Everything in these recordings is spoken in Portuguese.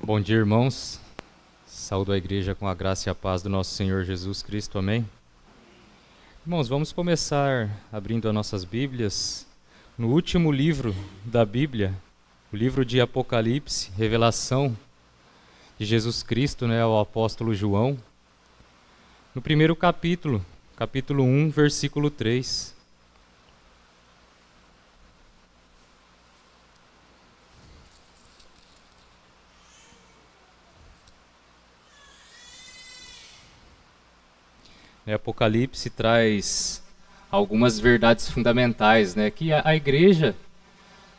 Bom dia, irmãos. Saúdo a igreja com a graça e a paz do nosso Senhor Jesus Cristo. Amém? Irmãos, vamos começar abrindo as nossas Bíblias no último livro da Bíblia, o livro de Apocalipse, revelação de Jesus Cristo, ao apóstolo João. No primeiro capítulo, capítulo 1, versículo 3. Apocalipse traz algumas verdades fundamentais, que a igreja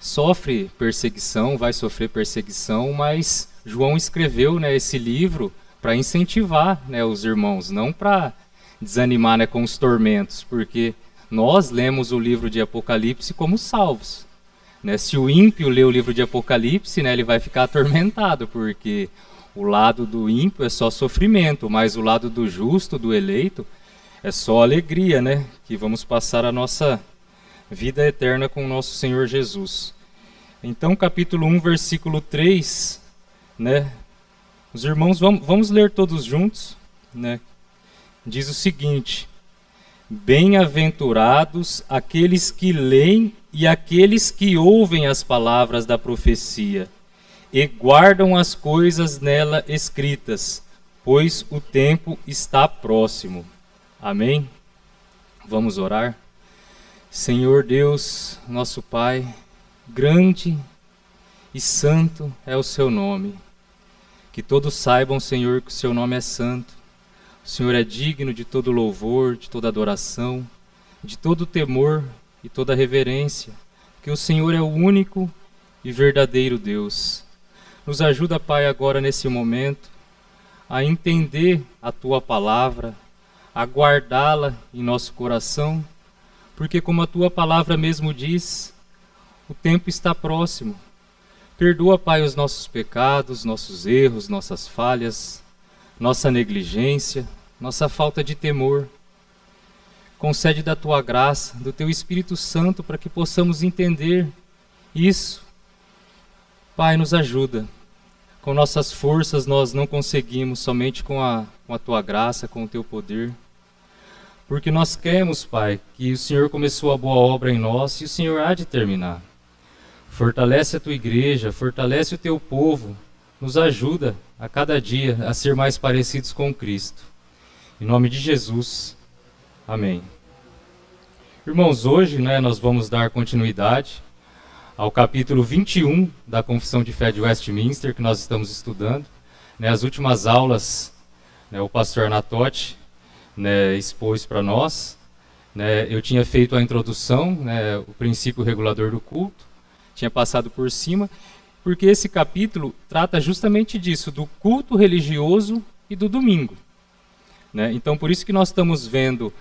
sofre perseguição, vai sofrer perseguição, mas João escreveu esse livro para incentivar os irmãos, não para desanimar com os tormentos, porque nós lemos o livro de Apocalipse como salvos. Se o ímpio lê o livro de Apocalipse, ele vai ficar atormentado, porque o lado do ímpio é só sofrimento, mas o lado do justo, do eleito, é só alegria, que vamos passar a nossa vida eterna com o nosso Senhor Jesus. Então, capítulo 1, versículo 3, os irmãos, vamos ler todos juntos, diz o seguinte: Bem-aventurados aqueles que leem e aqueles que ouvem as palavras da profecia, e guardam as coisas nela escritas, pois o tempo está próximo. Amém? Vamos orar. Senhor Deus, nosso Pai, grande e santo é o seu nome. Que todos saibam, Senhor, que o seu nome é santo. O Senhor é digno de todo louvor, de toda adoração, de todo temor e toda reverência, que o Senhor é o único e verdadeiro Deus. Nos ajuda, Pai, agora nesse momento, a entender a Tua palavra, a guardá-la em nosso coração, porque como a Tua palavra mesmo diz, o tempo está próximo. Perdoa, Pai, os nossos pecados, nossos erros, nossas falhas, nossa negligência, nossa falta de temor. Concede da Tua graça, do Teu Espírito Santo, para que possamos entender isso. Pai, nos ajuda. Com nossas forças nós não conseguimos, somente com a Tua graça, com o Teu poder. Porque nós cremos, Pai, que o Senhor começou a boa obra em nós e o Senhor há de terminar. Fortalece a Tua igreja, fortalece o Teu povo, nos ajuda a cada dia a ser mais parecidos com Cristo. Em nome de Jesus, amém. Irmãos, hoje nós vamos dar continuidade ao capítulo 21 da Confissão de Fé de Westminster, que nós estamos estudando. As últimas aulas, o pastor Anatotti expôs para nós. Eu tinha feito a introdução, o princípio regulador do culto, tinha passado por cima, porque esse capítulo trata justamente disso, do culto religioso e do domingo. Então, por isso que nós estamos vendo,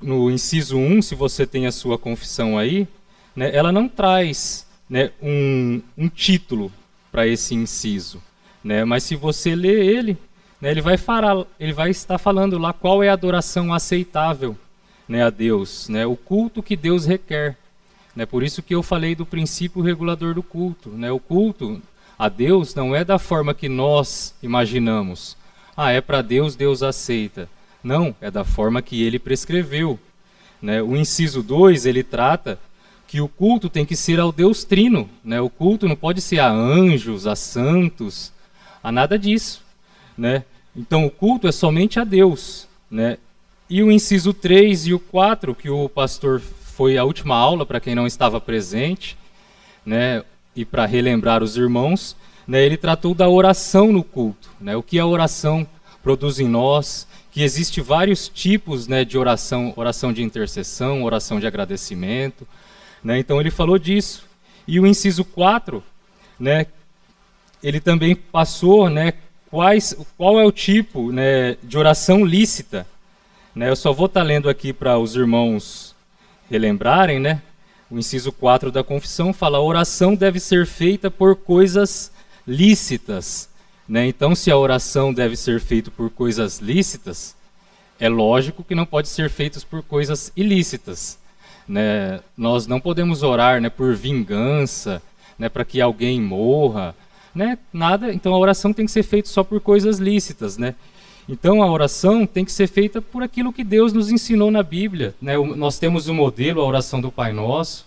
no inciso 1, se você tem a sua confissão aí, ela não traz um título para esse inciso, mas se você ler ele, ele vai estar falando lá qual é a adoração aceitável a Deus, o culto que Deus requer. Por isso que eu falei do princípio regulador do culto. O culto a Deus não é da forma que nós imaginamos. É para Deus, Deus aceita. Não, é da forma que Ele prescreveu. O inciso 2, ele trata que o culto tem que ser ao Deus Trino. O culto não pode ser a anjos, a santos, a nada disso. Então o culto é somente a Deus. E o inciso 3 e o 4, que o pastor foi a última aula para quem não estava presente, e para relembrar os irmãos, ele tratou da oração no culto. O que a oração produz em nós, que existe vários tipos de oração, oração de intercessão, oração de agradecimento. Então ele falou disso. E o inciso 4, ele também passou qual é o tipo de oração lícita. Eu só vou estar lendo aqui para os irmãos relembrarem. O inciso 4 da confissão fala: a oração deve ser feita por coisas lícitas. Então, se a oração deve ser feita por coisas lícitas, é lógico que não pode ser feita por coisas ilícitas. Nós não podemos orar por vingança, para que alguém morra, né, nada. Então a oração tem que ser feita só por coisas lícitas, né? Então a oração tem que ser feita por aquilo que Deus nos ensinou na Bíblia, né? Nós temos um modelo, a oração do Pai Nosso,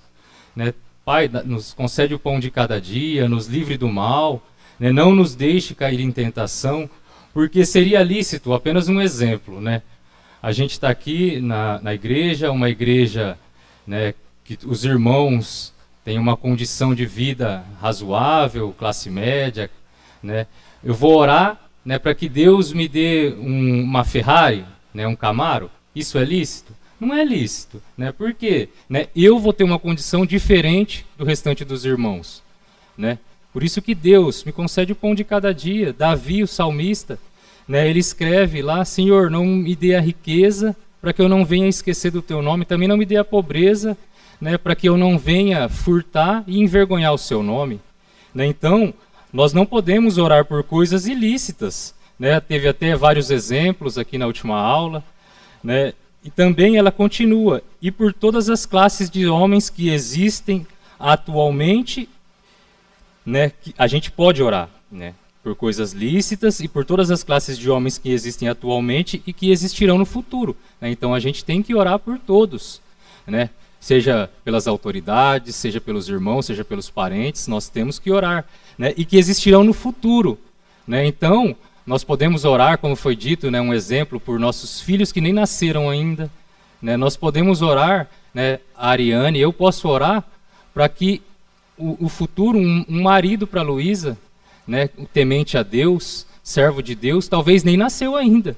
né? Pai, nos concede o pão de cada dia, nos livre do mal, né? Não nos deixe cair em tentação, porque seria lícito, apenas um exemplo, né? A gente está aqui na igreja, uma igreja, né, que os irmãos têm uma condição de vida razoável, classe média, né? Eu vou orar, né, para que Deus me dê uma Ferrari, né, um Camaro. Isso é lícito? Não é lícito, né? Por quê? Né? Eu vou ter uma condição diferente do restante dos irmãos, né? Por isso que Deus me concede o pão de cada dia. Davi, o salmista, né, ele escreve lá: Senhor, não me dê a riqueza para que eu não venha esquecer do teu nome, também não me dê a pobreza, né, para que eu não venha furtar e envergonhar o seu nome, né? Então, nós não podemos orar por coisas ilícitas, né? Teve até vários exemplos aqui na última aula, né? E também ela continua: e por todas as classes de homens que existem atualmente, né, que a gente pode orar, né, por coisas lícitas e por todas as classes de homens que existem atualmente e que existirão no futuro, né? Então a gente tem que orar por todos, né? Seja pelas autoridades, seja pelos irmãos, seja pelos parentes, nós temos que orar, né? E que existirão no futuro, né? Então, nós podemos orar, como foi dito, né, um exemplo, por nossos filhos que nem nasceram ainda, né? Nós podemos orar, né, a Ariane, eu posso orar para que o futuro, um marido para a Luísa, né, temente a Deus, servo de Deus, talvez nem nasceu ainda,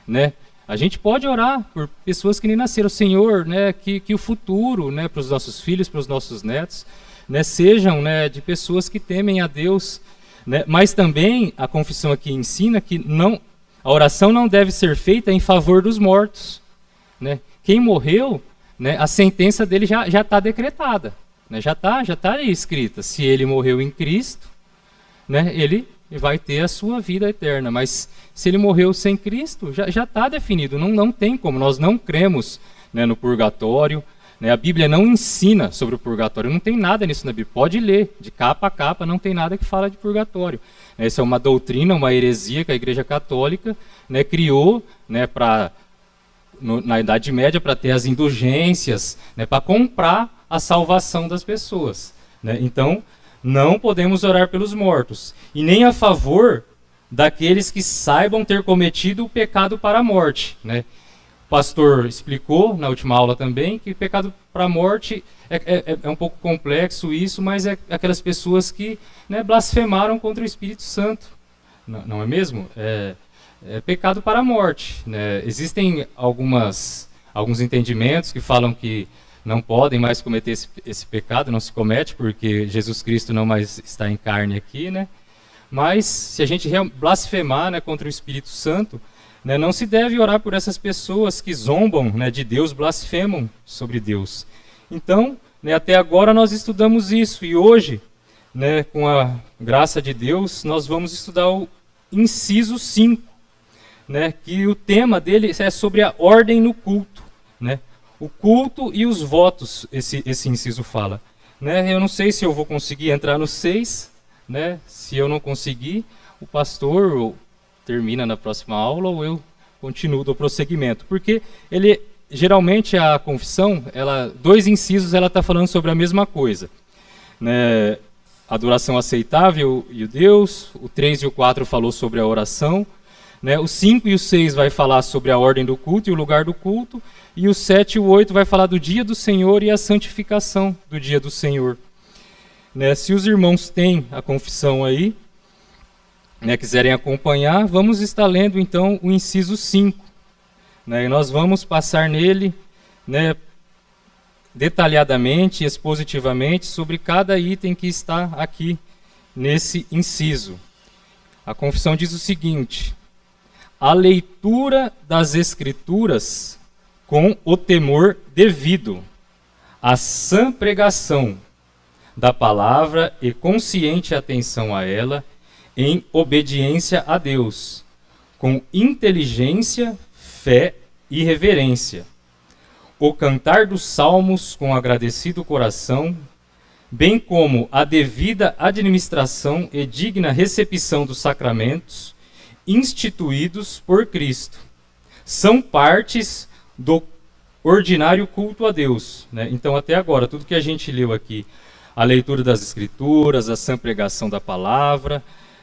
né? A gente pode orar por pessoas que nem nasceram. Senhor, né, que o futuro, né, para os nossos filhos, para os nossos netos, né, sejam, né, de pessoas que temem a Deus, né? Mas também a confissão aqui ensina que a oração não deve ser feita em favor dos mortos, né? Quem morreu, né, a sentença dele já está decretada, né? Já tá ali escrita. Se ele morreu em Cristo, né, ele vai ter a sua vida eterna. Mas se ele morreu sem Cristo, já está definido. Não tem como. Nós não cremos, né, no purgatório, né? A Bíblia não ensina sobre o purgatório. Não tem nada nisso na Bíblia. Pode ler, de capa a capa, não tem nada que fala de purgatório. Essa é uma doutrina, uma heresia que a Igreja Católica, né, criou, né, na Idade Média para ter as indulgências, né, para comprar a salvação das pessoas, né? Então, não podemos orar pelos mortos, e nem a favor daqueles que saibam ter cometido o pecado para a morte, né? O pastor explicou na última aula também que pecado para a morte é um pouco complexo isso, mas é aquelas pessoas que, né, blasfemaram contra o Espírito Santo, não é mesmo? É pecado para a morte, né? Existem alguns entendimentos que falam que não podem mais cometer esse pecado, não se comete, porque Jesus Cristo não mais está em carne aqui, né? Mas se a gente blasfemar, né, contra o Espírito Santo, né, não se deve orar por essas pessoas que zombam, né, de Deus, blasfemam sobre Deus. Então, né, até agora nós estudamos isso, e hoje, né, com a graça de Deus, nós vamos estudar o inciso 5, né, que o tema dele é sobre a ordem no culto, né? O culto e os votos, esse inciso fala, né? Eu não sei se eu vou conseguir entrar no 6, né? Se eu não conseguir, o pastor termina na próxima aula ou eu continuo do prosseguimento. Porque geralmente a confissão, 2 incisos, ela está falando sobre a mesma coisa, né? Adoração aceitável e o Deus, o 3 e o 4 falou sobre a oração, né? O 5 e o 6 vai falar sobre a ordem do culto e o lugar do culto, e o 7 e o 8 vai falar do dia do Senhor e a santificação do dia do Senhor, né? Se os irmãos têm a confissão aí, né, quiserem acompanhar, vamos estar lendo então o inciso 5, né? E nós vamos passar nele, né, detalhadamente, expositivamente, sobre cada item que está aqui nesse inciso. A confissão diz o seguinte: a leitura das Escrituras com o temor devido, a sã pregação da palavra e consciente atenção a ela, em obediência a Deus, com inteligência, fé e reverência. O cantar dos salmos com agradecido coração, bem como a devida administração e digna recepção dos sacramentos instituídos por Cristo. São partes do ordinário culto a Deus, né? Então, até agora, tudo que a gente leu aqui, a leitura das Escrituras, a sã pregação da palavra,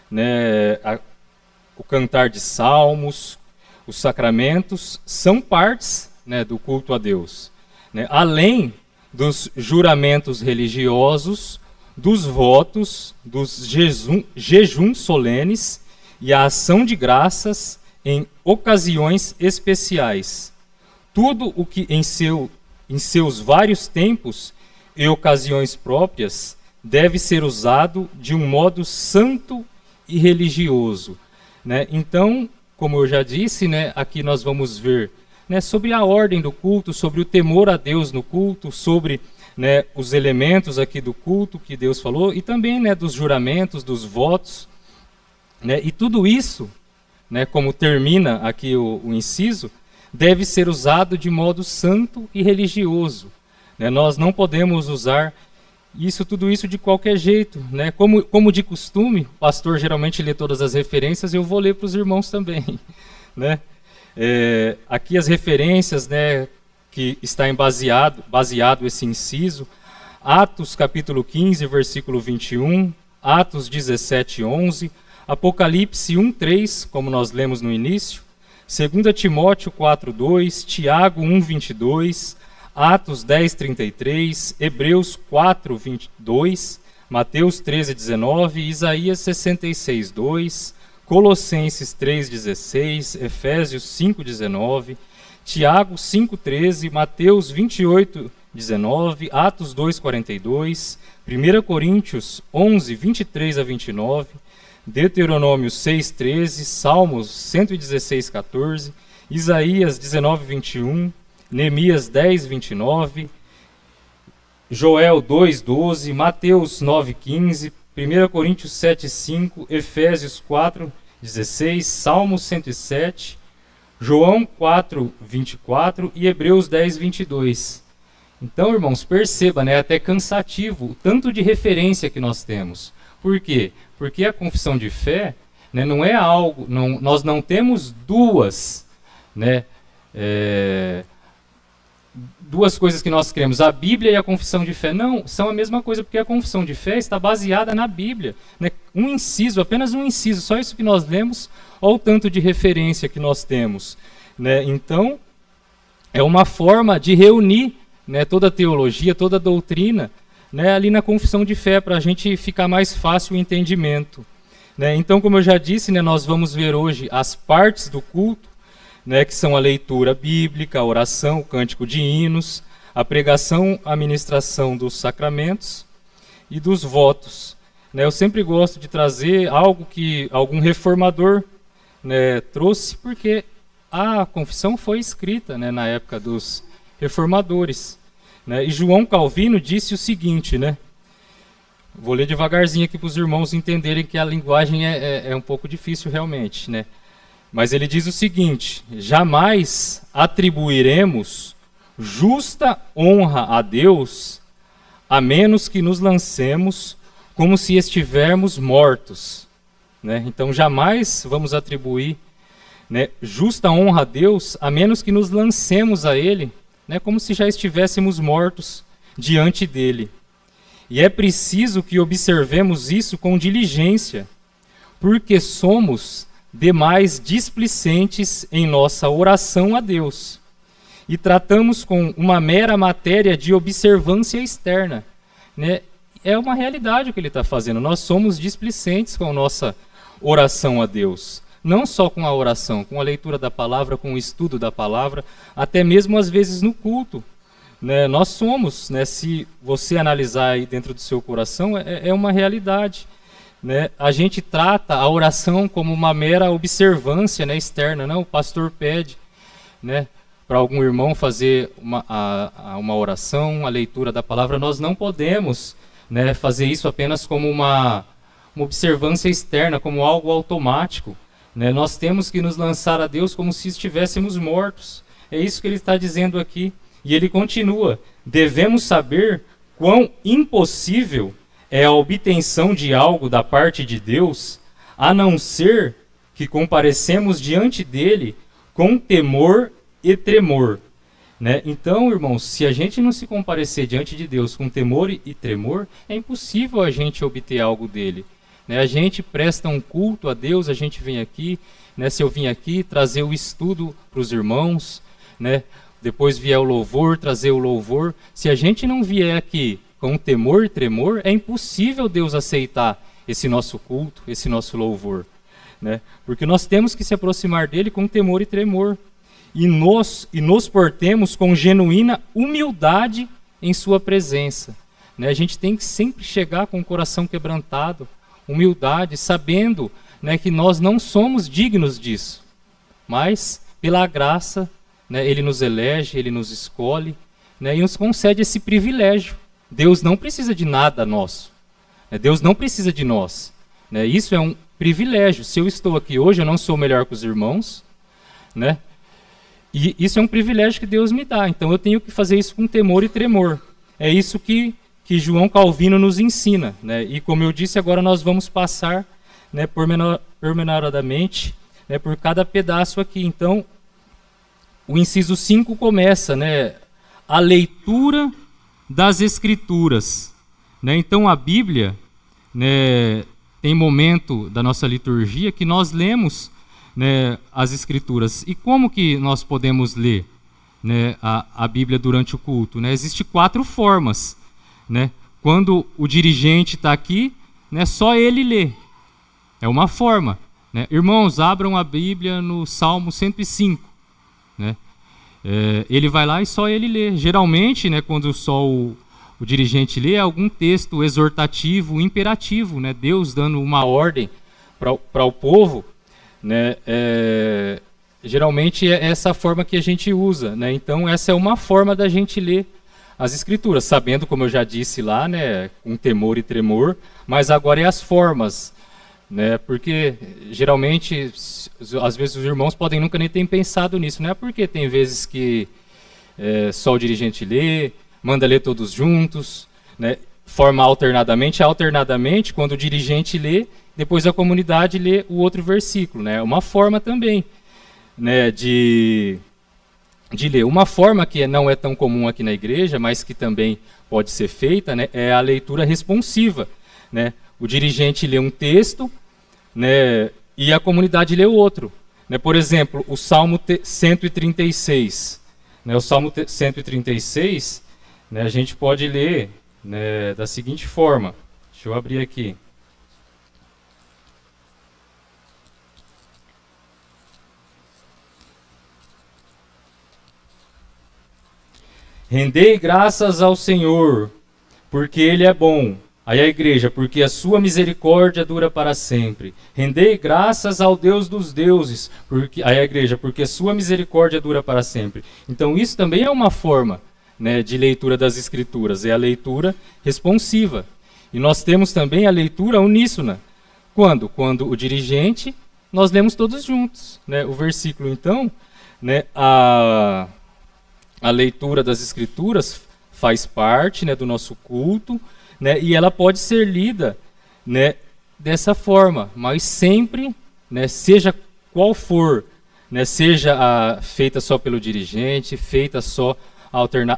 né, o cantar de salmos, os sacramentos, são partes, né, do culto a Deus, né? Além dos juramentos religiosos, dos votos, dos jejuns solenes e a ação de graças em ocasiões especiais. Tudo o que em seus vários tempos e ocasiões próprias deve ser usado de um modo santo e religioso, né? Então, como eu já disse, né, aqui nós vamos ver, né, sobre a ordem do culto, sobre o temor a Deus no culto, sobre, né, os elementos aqui do culto que Deus falou, e também, né, dos juramentos, dos votos, né, e tudo isso, né, como termina aqui o inciso, deve ser usado de modo santo e religioso, né? Nós não podemos usar tudo isso de qualquer jeito, né? Como de costume, o pastor geralmente lê todas as referências, eu vou ler para os irmãos também, né? Aqui as referências, né, que está baseado esse inciso: Atos capítulo 15, versículo 21, Atos 17, 11, Apocalipse 1, 3, como nós lemos no início, 2 Timóteo 4, 2, Tiago 1, 22, Atos 10, 33, Hebreus 4, 22, Mateus 13, 19, Isaías 66, 2, Colossenses 3, 16, Efésios 5, 19, Tiago 5, 13, Mateus 28, 19, Atos 2, 42, 1 Coríntios 11, 23 a 29, Deuteronômio 6, 13, Salmos 116, 14, Isaías 19, 21, Neemias 10, 29, Joel 2, 12, Mateus 9, 15, 1 Coríntios 7, 5, Efésios 4, 16, Salmos 107, João 4, 24 e Hebreus 10, 22. Então, irmãos, perceba, né, até cansativo o tanto de referência que nós temos. Por quê? Porque a confissão de fé, né, não é algo, nós não temos duas, né, duas coisas que nós cremos, a Bíblia e a confissão de fé. Não, são a mesma coisa, porque a confissão de fé está baseada na Bíblia, né? Um inciso, apenas um inciso, só isso que nós lemos, olha o tanto de referência que nós temos, né? Então, é uma forma de reunir, né, toda a teologia, toda a doutrina, né, ali na confissão de fé, para a gente ficar mais fácil o entendimento, né? Então, como eu já disse, né, nós vamos ver hoje as partes do culto, né, que são a leitura bíblica, a oração, o cântico de hinos, a pregação, a ministração dos sacramentos e dos votos, né? Eu sempre gosto de trazer algo que algum reformador, né, trouxe, porque a confissão foi escrita, né, na época dos reformadores, né? E João Calvino disse o seguinte, né? Vou ler devagarzinho aqui para os irmãos entenderem que a linguagem é um pouco difícil realmente, né? Mas ele diz o seguinte: jamais atribuiremos justa honra a Deus, a menos que nos lancemos como se estivermos mortos, né? Então jamais vamos atribuir, né, justa honra a Deus, a menos que nos lancemos a Ele, né, como se já estivéssemos mortos diante dele. E é preciso que observemos isso com diligência, porque somos demais displicentes em nossa oração a Deus e tratamos com uma mera matéria de observância externa, né? É uma realidade o que ele está fazendo. Nós somos displicentes com a nossa oração a Deus, não só com a oração, com a leitura da palavra, com o estudo da palavra, até mesmo às vezes no culto, né? Nós somos, né, se você analisar aí dentro do seu coração, é uma realidade, né? A gente trata a oração como uma mera observância, né, externa. Não, o pastor pede, né, para algum irmão fazer uma oração, a leitura da palavra. Nós não podemos, né, fazer isso apenas como uma observância externa, como algo automático, né? Nós temos que nos lançar a Deus como se estivéssemos mortos. É isso que ele está dizendo aqui. E ele continua: devemos saber quão impossível é a obtenção de algo da parte de Deus, a não ser que comparecemos diante dele com temor e tremor. Né? Então, irmãos, se a gente não se comparecer diante de Deus com temor e tremor, é impossível a gente obter algo dele. Né? A gente presta um culto a Deus, a gente vem aqui, né? Se eu vim aqui trazer o estudo para os irmãos, né? Depois vier o louvor, trazer o louvor. Se a gente não vier aqui com temor e tremor, é impossível Deus aceitar esse nosso culto, esse nosso louvor. Né? Porque nós temos que se aproximar dele com temor e tremor. E nos portemos com genuína humildade em sua presença. Né? A gente tem que sempre chegar com o coração quebrantado, humildade, sabendo, né, que nós não somos dignos disso. Mas, pela graça, né, ele nos elege, ele nos escolhe, né, e nos concede esse privilégio. Deus não precisa de nada nosso. Né? Deus não precisa de nós. Né? Isso é um privilégio. Se eu estou aqui hoje, eu não sou melhor que os irmãos, né? E isso é um privilégio que Deus me dá. Então eu tenho que fazer isso com temor e tremor. É isso que João Calvino nos ensina. Né? E como eu disse, agora nós vamos passar, né, pormenoradamente, né, por cada pedaço aqui. Então, o inciso 5 começa, né, a leitura das Escrituras. Né? Então a Bíblia, né, tem momento da nossa liturgia que nós lemos, né, as Escrituras. E como que nós podemos ler, né, a Bíblia durante o culto? Né? Existem 4 formas. Né? Quando o dirigente está aqui, né, só ele lê. É uma forma. Né? Irmãos, abram a Bíblia no Salmo 105. Né? Ele vai lá e só ele lê. Geralmente, né, quando só o dirigente lê, é algum texto exortativo, imperativo. Né? Deus dando uma ordem para o povo. Né, geralmente é essa forma que a gente usa, né? Então essa é uma forma da gente ler as Escrituras, sabendo, como eu já disse lá, né, com temor e tremor, mas agora é as formas, né? Porque geralmente, às vezes os irmãos podem nunca nem ter pensado nisso, né? Porque tem vezes que só o dirigente lê, manda ler todos juntos, né? Forma alternadamente, quando o dirigente lê, depois a comunidade lê o outro versículo. Né? Uma forma também, né, de ler. Uma forma que não é tão comum aqui na igreja, mas que também pode ser feita, né, é a leitura responsiva. Né? O dirigente lê um texto, né, e a comunidade lê o outro. Né? Por exemplo, o Salmo 136. Né? O Salmo 136, né, a gente pode ler, né, da seguinte forma. Deixa eu abrir aqui. Rendei graças ao Senhor, porque Ele é bom. Aí a igreja, porque a sua misericórdia dura para sempre. Rendei graças ao Deus dos deuses. Aí a igreja, porque a sua misericórdia dura para sempre. Então isso também é uma forma, né, de leitura das Escrituras. É a leitura responsiva. E nós temos também a leitura uníssona. Quando? Quando o dirigente, nós lemos todos juntos. Né? O versículo, então, né, a leitura das Escrituras faz parte, né, do nosso culto, né, e ela pode ser lida, né, dessa forma, mas sempre, né, seja qual for, né, seja feita só pelo dirigente, feita só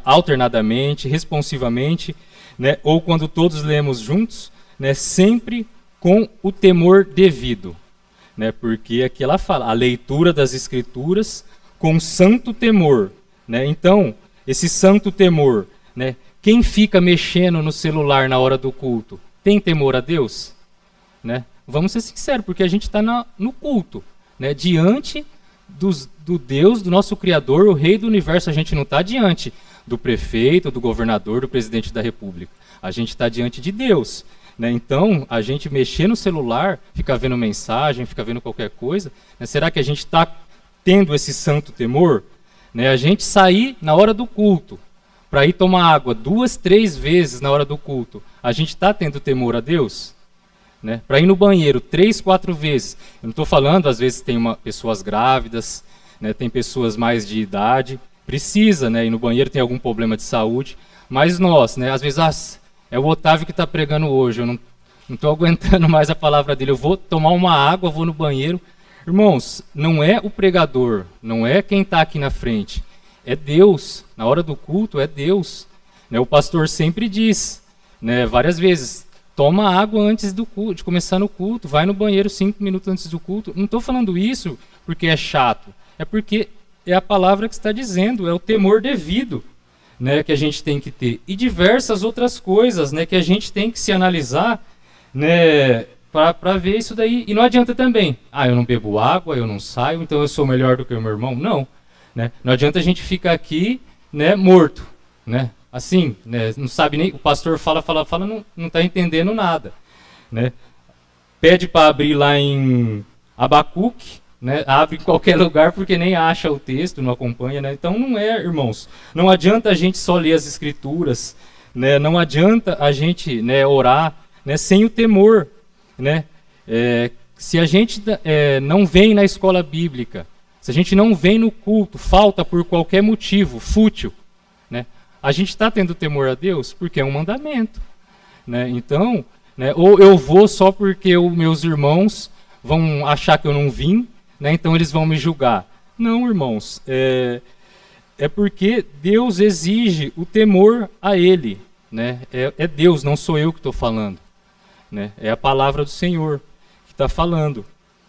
alternadamente, responsivamente, né, ou quando todos lemos juntos, né, sempre com o temor devido. Né, porque aqui ela fala, a leitura das Escrituras com santo temor. Né? Então, esse santo temor, né? Quem fica mexendo no celular na hora do culto, tem temor a Deus? Né? Vamos ser sinceros, porque a gente está no culto, né? Diante do Deus, do nosso Criador, o Rei do Universo. A gente não está diante do prefeito, do governador, do presidente da República. A gente está diante de Deus. Né? Então, a gente mexer no celular, ficar vendo mensagem, ficar vendo qualquer coisa, né? Será que a gente está tendo esse santo temor? Né, a gente sair na hora do culto, para ir tomar água 2, 3 vezes na hora do culto, a gente está tendo temor a Deus? Né? Para ir no banheiro 3, 4 vezes, eu não estou falando, às vezes tem pessoas grávidas, né, tem pessoas mais de idade, precisa, né, ir no banheiro, tem algum problema de saúde, Mas nós, né, às vezes, é o Otávio que está pregando hoje, eu não estou aguentando mais a palavra dele, eu vou tomar uma água, vou no banheiro. Irmãos, não é o pregador, não é quem está aqui na frente, é Deus. Na hora do culto é Deus. Né, o pastor sempre diz, né, várias vezes, toma água antes do culto, de começar no culto, vai no banheiro 5 minutos antes do culto. Não estou falando isso porque é chato, é porque é a palavra que está dizendo, é o temor devido, né, que a gente tem que ter. E diversas outras coisas, né, que a gente tem que se analisar, né, para ver isso daí. E não adianta também, eu não bebo água, eu não saio, então eu sou melhor do que o meu irmão. Não, né? Não adianta a gente ficar aqui, né, morto, né? Assim, né, não sabe nem, o pastor fala, não está entendendo nada, né? Pede para abrir lá em Abacuque, né? Abre em qualquer lugar porque nem acha o texto, não acompanha, né? Então não é, irmãos, não adianta a gente só ler as escrituras, né? Não adianta a gente, né, orar, né, sem o temor, né? Se a gente não vem na escola bíblica, se a gente não vem no culto, falta por qualquer motivo, fútil, né? A gente está tendo temor a Deus porque é um mandamento, né? Então, né, ou eu vou só porque os meus irmãos vão achar que eu não vim, né, então eles vão me julgar. Não, irmãos, é porque Deus exige o temor a Ele, né? É Deus, não sou eu que estou falando, né? É a palavra do Senhor que está falando,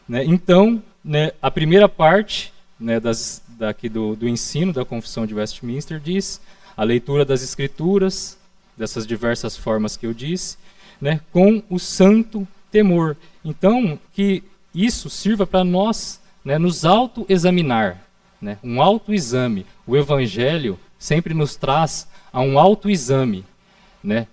né? Então, né, a primeira parte, né, daqui do ensino da Confissão de Westminster diz a leitura das Escrituras, dessas diversas formas que eu disse, né, com o santo temor. Então, que isso sirva para nós, né, nos autoexaminar, né, um autoexame. O Evangelho sempre nos traz a um autoexame, né?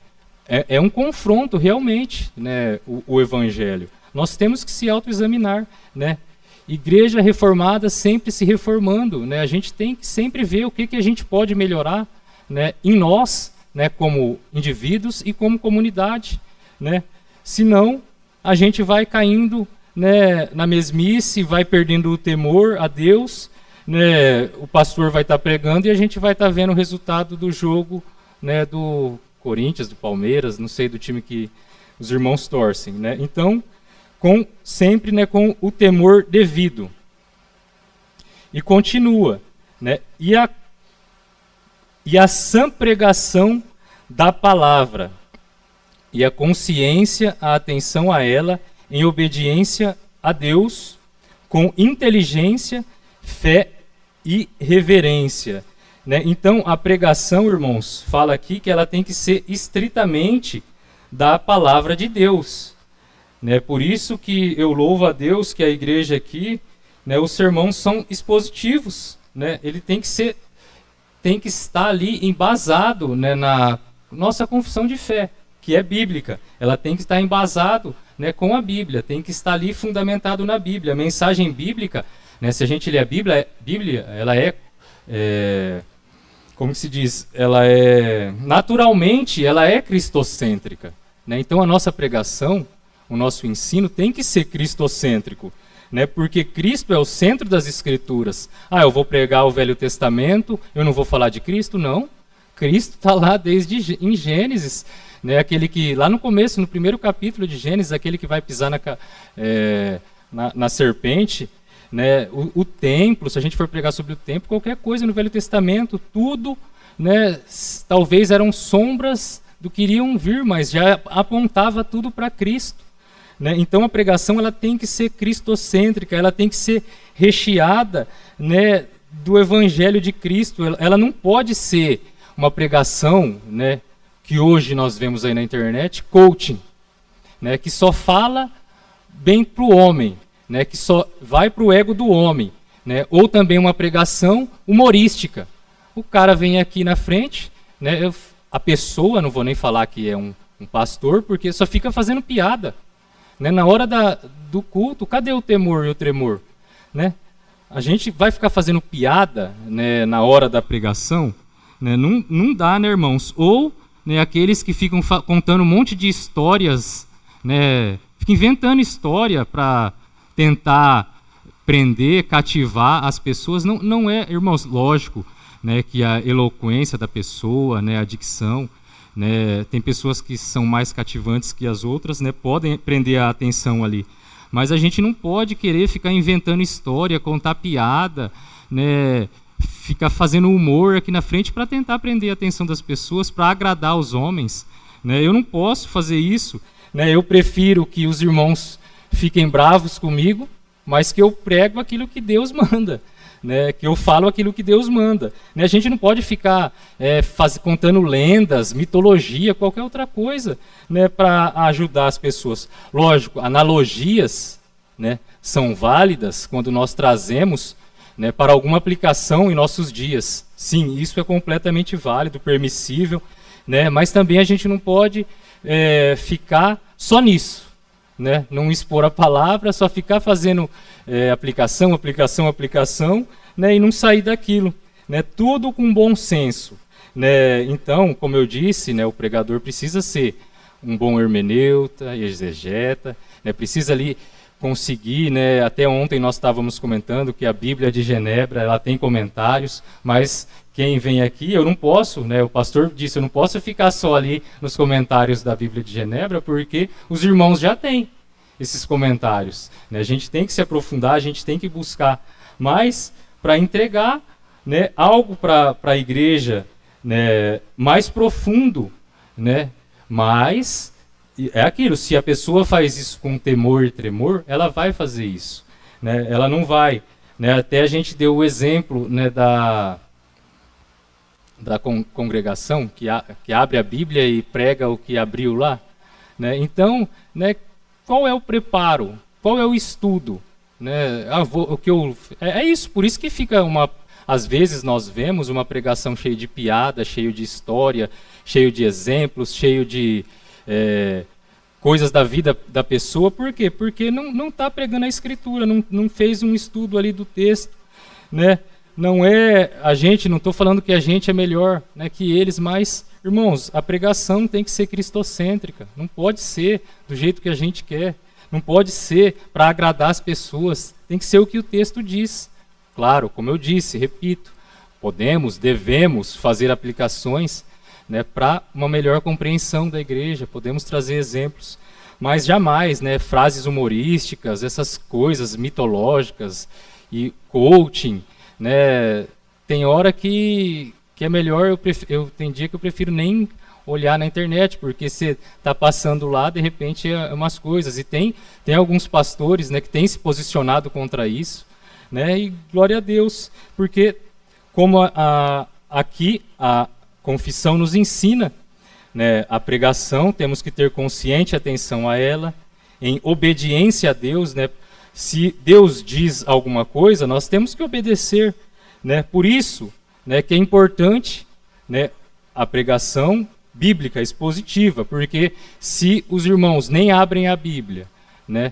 É um confronto realmente, né, o Evangelho. Nós temos que se autoexaminar, né? Igreja reformada sempre se reformando, né? A gente tem que sempre ver o que a gente pode melhorar, né, em nós, né, como indivíduos e como comunidade, né? Senão a gente vai caindo, né, na mesmice, vai perdendo o temor a Deus, né? O pastor vai estar pregando e a gente vai estar vendo o resultado do jogo, né, do Corinthians, do Palmeiras, não sei do time que os irmãos torcem, né? Então, sempre, né, com o temor devido. E continua, né? E a sã pregação da palavra, e a consciência, a atenção a ela, em obediência a Deus, com inteligência, fé e reverência. Né? Então, a pregação, irmãos, fala aqui que ela tem que ser estritamente da palavra de Deus. Né? Por isso que eu louvo a Deus que a igreja aqui, né, os sermões são expositivos. Né? Ele tem que estar ali embasado, né, na nossa confissão de fé, que é bíblica. Ela tem que estar embasado, né, com a Bíblia, tem que estar ali fundamentado na Bíblia. A mensagem bíblica, né, se a gente lê a Bíblia, ela como se diz, naturalmente, ela é cristocêntrica. Né? Então a nossa pregação, o nosso ensino tem que ser cristocêntrico. Né, porque Cristo é o centro das Escrituras. Eu vou pregar o Velho Testamento, eu não vou falar de Cristo? Não. Cristo está lá desde em Gênesis, né, aquele que, lá no começo, no primeiro capítulo de Gênesis, aquele que vai pisar na serpente, né, o templo, se a gente for pregar sobre o templo, qualquer coisa no Velho Testamento, tudo, né, talvez eram sombras do que iriam vir, mas já apontava tudo para Cristo. Né? Então a pregação ela tem que ser cristocêntrica, ela tem que ser recheada, né, do Evangelho de Cristo. Ela não pode ser uma pregação, né, que hoje nós vemos aí na internet, coaching, né, que só fala bem para o homem, né, que só vai para o ego do homem, né, ou também uma pregação humorística. O cara vem aqui na frente, né, a pessoa, não vou nem falar que é um pastor, porque só fica fazendo piada. Né? Na hora do culto, cadê o temor e o tremor? Né? A gente vai ficar fazendo piada, né, na hora da pregação? Né? Não dá, né, irmãos? Ou, né, aqueles que ficam contando um monte de histórias, né, ficam inventando história para tentar prender, cativar as pessoas. Não é, irmãos, lógico. né, que a eloquência da pessoa, né, a dicção, né, tem pessoas que são mais cativantes que as outras, né, podem prender a atenção ali. Mas a gente não pode querer ficar inventando história, contar piada, né, ficar fazendo humor aqui na frente para tentar prender a atenção das pessoas, para agradar os homens. Né? Eu não posso fazer isso. Né? Eu prefiro que os irmãos fiquem bravos comigo, mas que eu prego aquilo que Deus manda. Né? Que eu falo aquilo que Deus manda. Né? A gente não pode ficar contando lendas, mitologia, qualquer outra coisa, né, para ajudar as pessoas. Lógico, analogias, né, são válidas quando nós trazemos, né, para alguma aplicação em nossos dias. Sim, isso é completamente válido, permissível, né, mas também a gente não pode ficar só nisso. Né, não expor a palavra, só ficar fazendo aplicação, né, e não sair daquilo. Né, tudo com bom senso. Né, então, como eu disse, né, o pregador precisa ser um bom hermeneuta, exegeta, né, precisa ali conseguir, né, até ontem nós estávamos comentando que a Bíblia de Genebra, ela tem comentários, mas quem vem aqui, eu não posso, né, o pastor disse, eu não posso ficar só ali nos comentários da Bíblia de Genebra, porque os irmãos já têm esses comentários. Né, a gente tem que se aprofundar, a gente tem que buscar mais para entregar, né, algo para a igreja, né, mais profundo, né, mas é aquilo, se a pessoa faz isso com temor e tremor, ela vai fazer isso. Né? Ela não vai. Né? Até a gente deu o exemplo, né, da congregação, que abre a Bíblia e prega o que abriu lá. Né? Então, né, qual é o preparo? Qual é o estudo? Né? É isso, por isso que fica às vezes nós vemos uma pregação cheia de piada, cheio de história, cheio de exemplos, cheio de coisas da vida da pessoa. Por quê? Porque não está pregando a Escritura, não fez um estudo ali do texto. Né? Não estou falando que a gente é melhor, né, que eles, mas, irmãos, a pregação tem que ser cristocêntrica, não pode ser do jeito que a gente quer, não pode ser para agradar as pessoas, tem que ser o que o texto diz. Claro, como eu disse, repito, devemos fazer aplicações, né, para uma melhor compreensão da igreja, podemos trazer exemplos, mas jamais, né, frases humorísticas, essas coisas mitológicas e coaching, né, tem hora que é melhor, tem dia que eu prefiro nem olhar na internet, porque você está passando lá, de repente, umas coisas, e tem alguns pastores, né, que têm se posicionado contra isso, né, e glória a Deus, porque como aqui a confissão nos ensina, né, a pregação, temos que ter consciente atenção a ela, em obediência a Deus. Né, se Deus diz alguma coisa, nós temos que obedecer. Né, por isso, né, que é importante, né, a pregação bíblica, expositiva, porque se os irmãos nem abrem a Bíblia, né,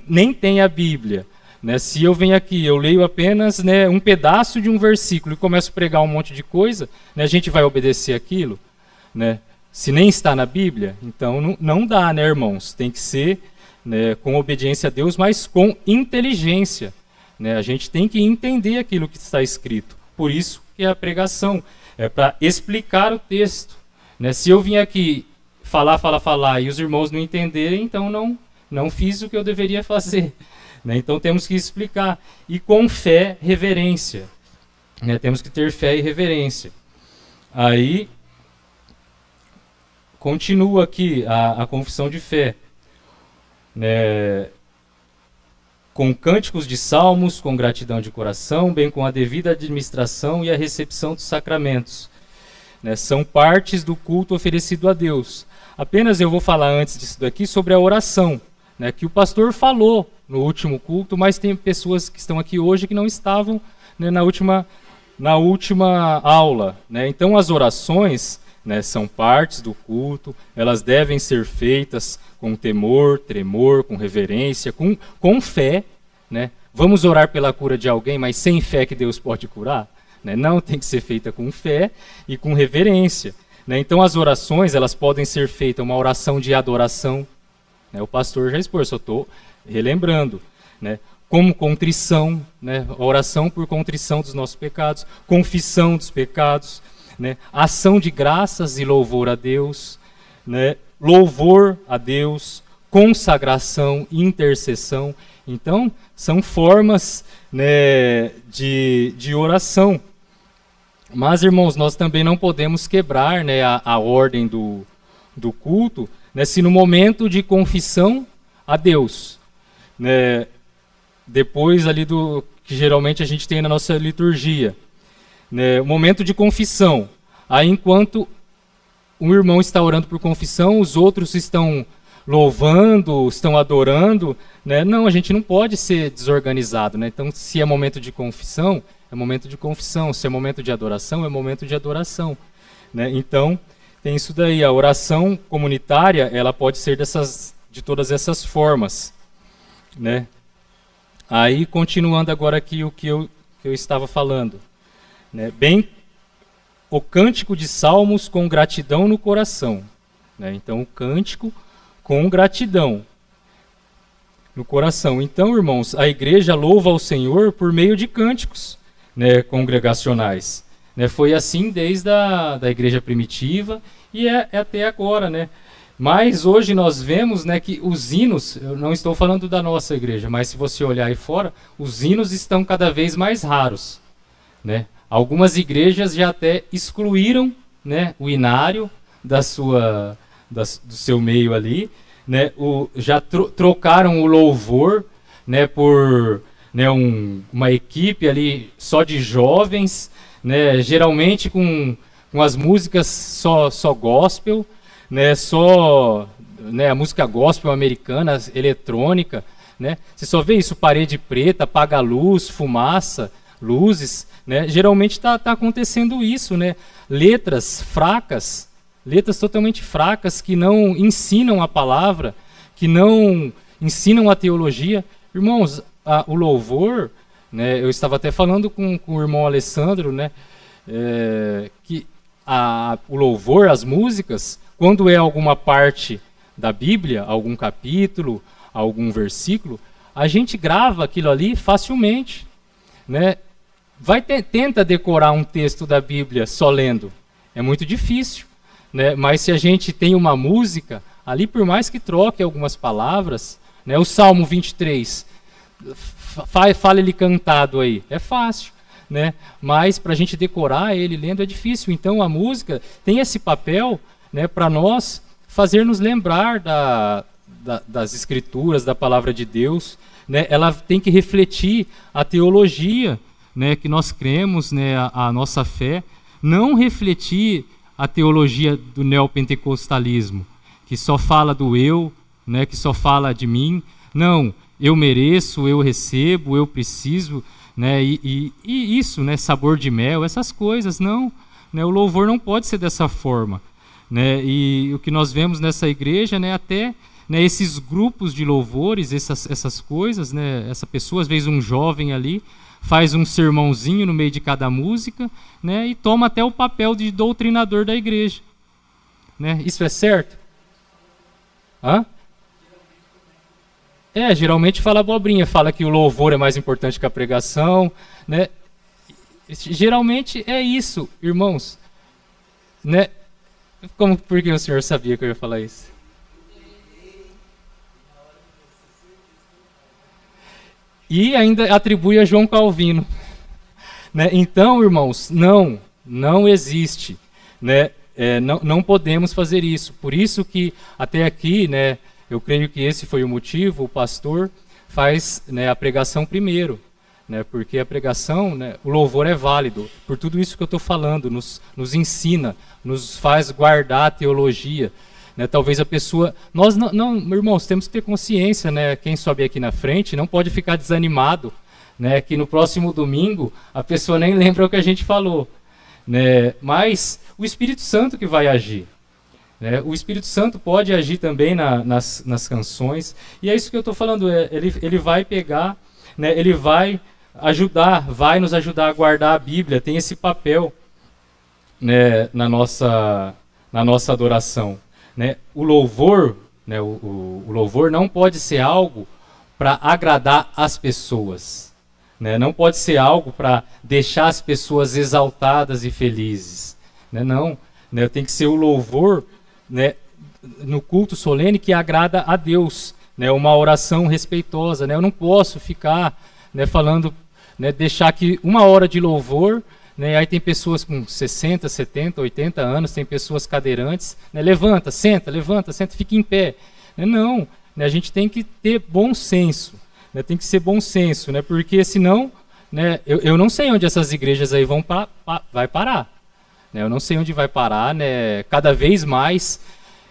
nem têm a Bíblia, né, se eu venho aqui, eu leio apenas, né, um pedaço de um versículo e começo a pregar um monte de coisa, né, a gente vai obedecer aquilo? Né? Se nem está na Bíblia, então não dá, né, irmãos? Tem que ser, né, com obediência a Deus, mas com inteligência. Né? A gente tem que entender aquilo que está escrito. Por isso que a pregação é para explicar o texto. Né? Se eu vim aqui falar e os irmãos não entenderem, então não fiz o que eu deveria fazer. Né? Então temos que explicar. E com fé, reverência. Né? Temos que ter fé e reverência. Aí, continua aqui a confissão de fé. Né? Com cânticos de salmos, com gratidão de coração, bem com a devida administração e a recepção dos sacramentos. Né? São partes do culto oferecido a Deus. Apenas eu vou falar antes disso daqui sobre a oração, né, que o pastor falou no último culto, mas tem pessoas que estão aqui hoje que não estavam, né, na última aula. Né? Então as orações, né, são partes do culto, elas devem ser feitas com temor, tremor, com reverência, com fé. Né? Vamos orar pela cura de alguém, mas sem fé que Deus pode curar? Né? Não, tem que ser feita com fé e com reverência. Né? Então as orações, elas podem ser feitas, uma oração de adoração. Né? O pastor já expôs, só estou relembrando. Né? como contrição, né, oração por contrição dos nossos pecados, confissão dos pecados, né, ação de graças e louvor a Deus, né, louvor a Deus, consagração, intercessão. Então, são formas, né, de oração. Mas, irmãos, nós também não podemos quebrar, né, a ordem do culto, né, se no momento de confissão a Deus, né, depois ali do que geralmente a gente tem na nossa liturgia, né, o momento de confissão, aí enquanto um irmão está orando por confissão, os outros estão louvando, estão adorando, né? Não, a gente não pode ser desorganizado, né? Então, se é momento de confissão, é momento de confissão. Se é momento de adoração, é momento de adoração, né? Então, tem isso daí. A oração comunitária, ela pode ser de todas essas formas, né? Aí, continuando agora aqui o que eu estava falando, né? Bem, o cântico de salmos com gratidão no coração, né? Então, o cântico com gratidão no coração. Então, irmãos, a igreja louva ao Senhor por meio de cânticos, né, congregacionais. Né, foi assim desde a igreja primitiva e é até agora, né? Mas hoje nós vemos, né, que os hinos, eu não estou falando da nossa igreja, mas se você olhar aí fora, os hinos estão cada vez mais raros, né? Algumas igrejas já até excluíram, né, o hinário do seu meio ali, né, já trocaram o louvor, né, por, né, uma equipe ali só de jovens, né, geralmente com as músicas só gospel, né, né, a música gospel americana, eletrônica, né, você só vê isso, parede preta, apaga a luz, fumaça, luzes, né, geralmente está acontecendo isso, né, letras totalmente fracas, que não ensinam a palavra, que não ensinam a teologia. Irmãos, o louvor, né, eu estava até falando com o irmão Alessandro, né, que o louvor, as músicas, quando é alguma parte da Bíblia, algum capítulo, algum versículo, a gente grava aquilo ali facilmente, né? Tenta decorar um texto da Bíblia só lendo, é muito difícil, né? Mas se a gente tem uma música, ali por mais que troque algumas palavras, né? O Salmo 23, fala ele cantado aí, é fácil, né? Mas para a gente decorar ele lendo é difícil. Então a música tem esse papel, né, para nós fazer-nos lembrar das escrituras, da palavra de Deus, né? Ela tem que refletir a teologia, né, que nós cremos, né, a nossa fé, não refletir a teologia do neopentecostalismo, que só fala do eu, né, que só fala de mim. Não, eu mereço, eu recebo, eu preciso, né, e isso, né, sabor de mel, essas coisas, não. Né, o louvor não pode ser dessa forma. Né, e o que nós vemos nessa igreja, né, até, né, esses grupos de louvores, essas coisas, né, essa pessoa, às vezes um jovem ali, faz um sermãozinho no meio de cada música, né, e toma até o papel de doutrinador da igreja. Né? Isso é certo? Hã? Geralmente fala abobrinha, fala que o louvor é mais importante que a pregação. Né? Geralmente é isso, irmãos. Né? Por que o senhor sabia que eu ia falar isso? E ainda atribui a João Calvino. Né? Então, irmãos, não existe. Né? Não podemos fazer isso. Por isso que até aqui, né, eu creio que esse foi o motivo, o pastor faz, né, a pregação primeiro. Né? Porque a pregação, né, o louvor é válido. Por tudo isso que eu estou falando, nos ensina, nos faz guardar a teologia. Né, talvez a pessoa... Nós não, irmãos, temos que ter consciência, né, quem sobe aqui na frente não pode ficar desanimado, né, que no próximo domingo a pessoa nem lembra o que a gente falou. Né, mas o Espírito Santo que vai agir. Né, o Espírito Santo pode agir também nas canções. E é isso que eu estou falando, ele vai pegar, né, ele vai nos ajudar a guardar a Bíblia, tem esse papel, né, na nossa adoração. Né? O louvor, né, o louvor não pode ser algo para agradar as pessoas, né? Não pode ser algo para deixar as pessoas exaltadas e felizes, né? Não, né? Tem que ser o louvor, né, no culto solene que agrada a Deus, né? Uma oração respeitosa, né? Eu não posso ficar, né, falando, né, deixar aqui 1 hora de louvor, né? Aí tem pessoas com 60, 70, 80 anos, tem pessoas cadeirantes, né? Levanta, senta, fica em pé. Não, né? A gente tem que ter bom senso, né? Tem que ser bom senso, né? Porque senão, né, eu não sei onde essas igrejas aí vai parar, né? Eu não sei onde vai parar, né? Cada vez mais,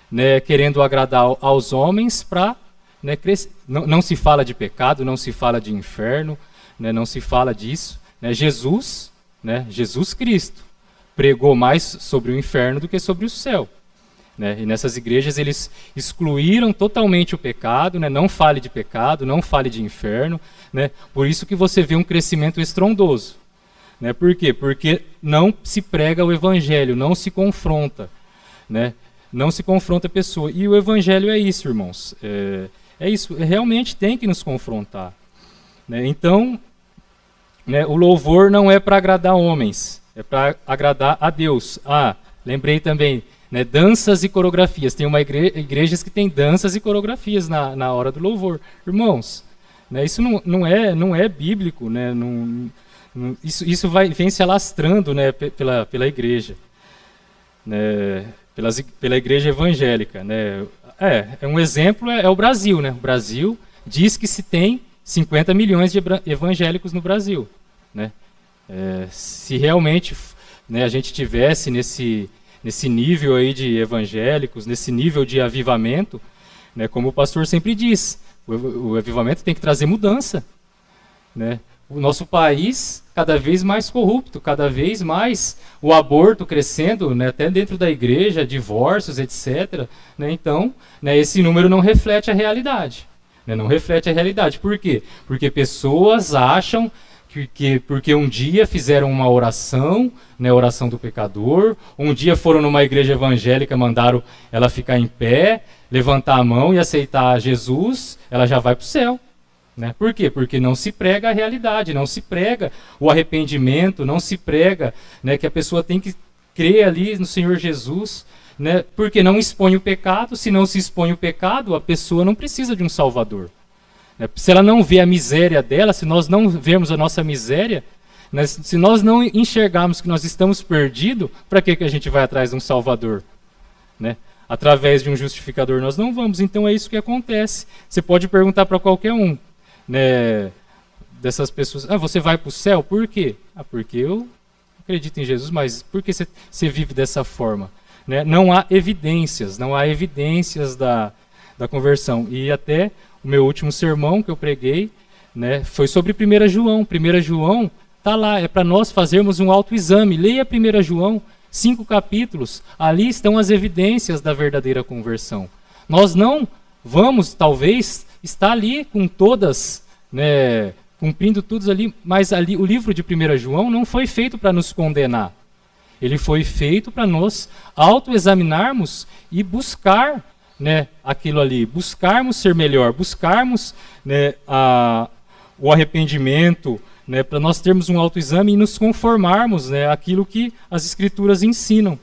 né, querendo agradar aos homens para, né, crescer. Não se fala de pecado, não se fala de inferno, né? Não se fala disso, né? Jesus Cristo pregou mais sobre o inferno do que sobre o céu, né? E nessas igrejas eles excluíram totalmente o pecado, né? Não fale de pecado, não fale de inferno, né? Por isso que você vê um crescimento estrondoso, né? Por quê? Porque não se prega o evangelho, não se confronta, né? Não se confronta a pessoa. E o evangelho é isso, irmãos. É isso, realmente tem que nos confrontar, né? Então, né, o louvor não é para agradar homens, é para agradar a Deus. Lembrei também, né, danças e coreografias. Tem igrejas que tem danças e coreografias na hora do louvor. Irmãos, né, isso não é bíblico, né, isso vem se alastrando, né, pela igreja, né, pela igreja evangélica, né. Um exemplo é o Brasil, né. O Brasil diz que se tem 50 milhões de evangélicos no Brasil, né. Se realmente, né, a gente tivesse nesse nível aí de evangélicos, nesse nível de avivamento, né, como o pastor sempre diz, o avivamento tem que trazer mudança, né. O nosso país cada vez mais corrupto, cada vez mais o aborto crescendo, né, até dentro da igreja, divórcios, etc. Né, então, né, esse número não reflete a realidade. Né, não reflete a realidade. Por quê? Porque pessoas acham porque um dia fizeram uma oração, né, oração do pecador, um dia foram numa igreja evangélica, mandaram ela ficar em pé, levantar a mão e aceitar Jesus, ela já vai para o céu. Né? Por quê? Porque não se prega a realidade, não se prega o arrependimento, não se prega, né, que a pessoa tem que crer ali no Senhor Jesus, né, porque não expõe o pecado. Se não se expõe o pecado, a pessoa não precisa de um Salvador. Se ela não vê a miséria dela, se nós não vemos a nossa miséria, né, se nós não enxergarmos que nós estamos perdidos, para que a gente vai atrás de um Salvador? Né? Através de um justificador nós não vamos. Então é isso que acontece. Você pode perguntar para qualquer um, né, dessas pessoas, você vai para o céu? Por quê? Porque eu acredito em Jesus, mas por que você vive dessa forma? Né? Não há evidências da conversão. E até o meu último sermão que eu preguei, né, foi sobre 1 João. 1 João está lá, é para nós fazermos um autoexame. Leia 1 João, 5 capítulos. Ali estão as evidências da verdadeira conversão. Nós não vamos, talvez, estar ali com todas, né, cumprindo tudo ali, mas ali o livro de 1 João não foi feito para nos condenar. Ele foi feito para nós autoexaminarmos e buscar, né, aquilo ali, buscarmos ser melhor, buscarmos, né, o arrependimento, né, para nós termos um autoexame e nos conformarmos, né, àquilo que as Escrituras ensinam.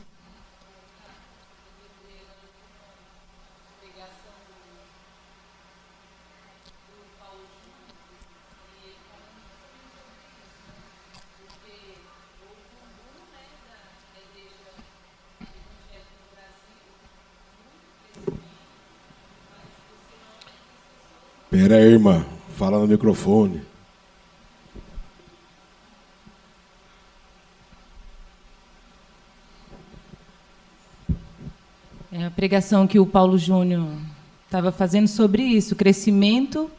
Pera aí, irmã. Fala no microfone. A pregação que o Paulo Júnior estava fazendo sobre isso, o crescimento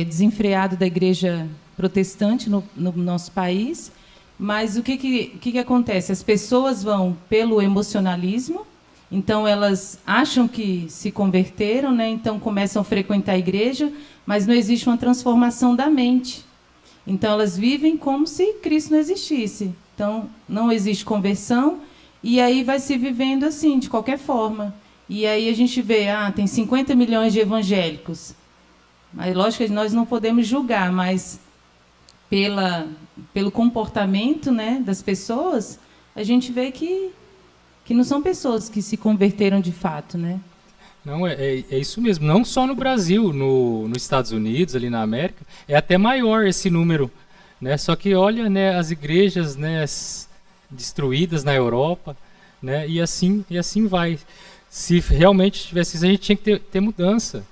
desenfreado da igreja protestante no nosso país. Mas o que acontece? As pessoas vão pelo emocionalismo. Então, elas acham que se converteram, né? Então começam a frequentar a igreja, mas não existe uma transformação da mente. Então, elas vivem como se Cristo não existisse. Então, não existe conversão, e aí vai se vivendo assim, de qualquer forma. E aí a gente vê, tem 50 milhões de evangélicos. Mas lógico que nós não podemos julgar, mas pelo comportamento, né, das pessoas, a gente vê que não são pessoas que se converteram de fato, né? Não, é isso mesmo. Não só no Brasil, nos Estados Unidos, ali na América, é até maior esse número, né? Só que olha, né, as igrejas, né, destruídas na Europa, né? E assim vai. Se realmente tivesse isso, a gente tinha que ter mudança,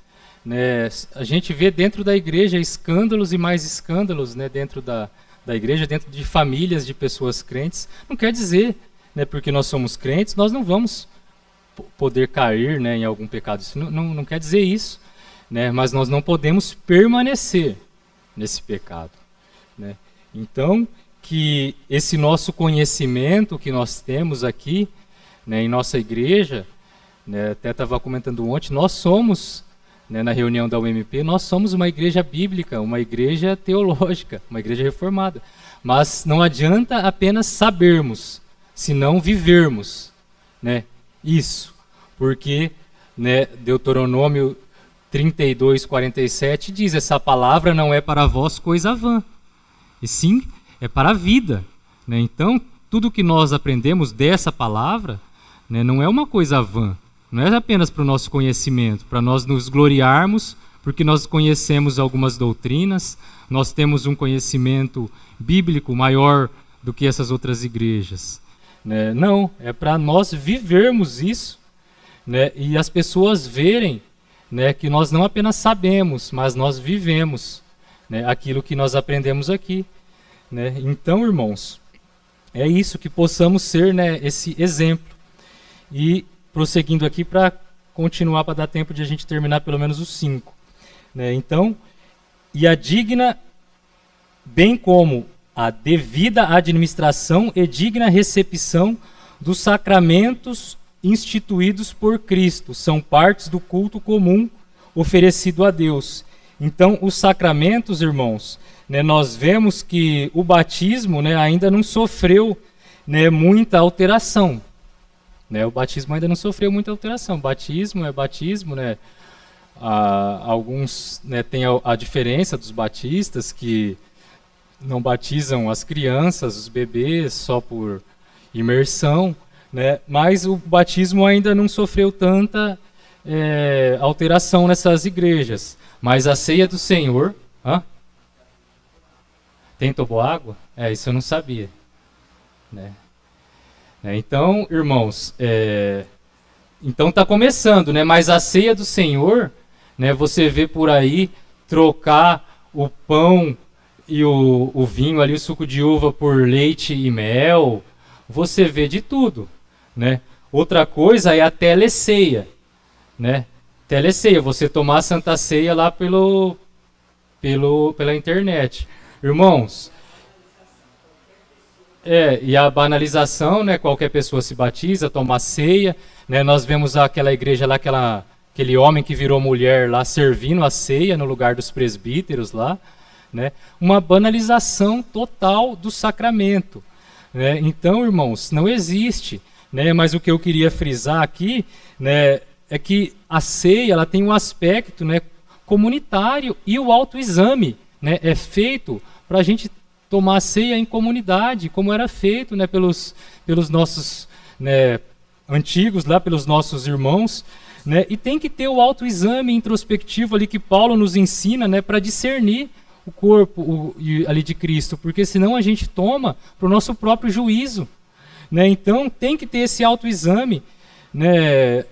né? A gente vê dentro da igreja escândalos e mais escândalos, né, dentro da igreja, dentro de famílias de pessoas crentes. Não quer dizer, né, porque nós somos crentes, nós não vamos poder cair, né, em algum pecado. Isso não quer dizer isso, né, mas nós não podemos permanecer nesse pecado, né. Então, que esse nosso conhecimento que nós temos aqui, né, em nossa igreja, né, até estava comentando ontem, nós somos, né, na reunião da UMP, nós somos uma igreja bíblica, uma igreja teológica, uma igreja reformada. Mas não adianta apenas sabermos, se não vivermos, né, isso. Porque, né, Deuteronômio 32:47 diz: essa palavra não é para vós coisa vã, e sim é para a vida, né? Então, tudo que nós aprendemos dessa palavra, né, não é uma coisa vã, não é apenas para o nosso conhecimento, para nós nos gloriarmos, porque nós conhecemos algumas doutrinas, nós temos um conhecimento bíblico maior do que essas outras igrejas, né? Não, é para nós vivermos isso, né, e as pessoas verem, né, que nós não apenas sabemos, mas nós vivemos, né, aquilo que nós aprendemos aqui, né? Então, irmãos, é isso, que possamos ser, né, esse exemplo. E prosseguindo aqui para continuar, para dar tempo de a gente terminar pelo menos os 5. Né? Então, e a digna, bem como a devida administração e digna recepção dos sacramentos instituídos por Cristo, são partes do culto comum oferecido a Deus. Então, os sacramentos, irmãos, né, nós vemos que o batismo, né, ainda não sofreu, né, muita alteração. Né, o batismo ainda não sofreu muita alteração. Batismo é batismo, né? Alguns, né, têm a diferença dos batistas, que não batizam as crianças, os bebês, só por imersão, né? Mas o batismo ainda não sofreu tanta alteração nessas igrejas. Mas a ceia do Senhor... Hã? Tem toboágua? Isso eu não sabia. Né? Então, irmãos, então está começando, né? Mas a ceia do Senhor, né, você vê por aí trocar o pão e o vinho ali, o suco de uva, por leite e mel. Você vê de tudo, né? Outra coisa é a teleceia, né? Teleceia, você tomar a Santa Ceia lá pela internet. Irmãos, e a banalização, né? Qualquer pessoa se batiza, toma ceia, né? Nós vemos aquela igreja lá, aquele homem que virou mulher lá servindo a ceia no lugar dos presbíteros lá, né? Uma banalização total do sacramento, né? Então, irmãos, não existe, né? Mas o que eu queria frisar aqui, né, é que a ceia, ela tem um aspecto, né, comunitário, e o autoexame, né, é feito para a gente tomar a ceia em comunidade, como era feito, né, pelos nossos, né, antigos, lá pelos nossos irmãos, né, e tem que ter o autoexame introspectivo ali que Paulo nos ensina, né, para discernir o corpo ali de Cristo, porque senão a gente toma para o nosso próprio juízo, né? Então tem que ter esse autoexame, né?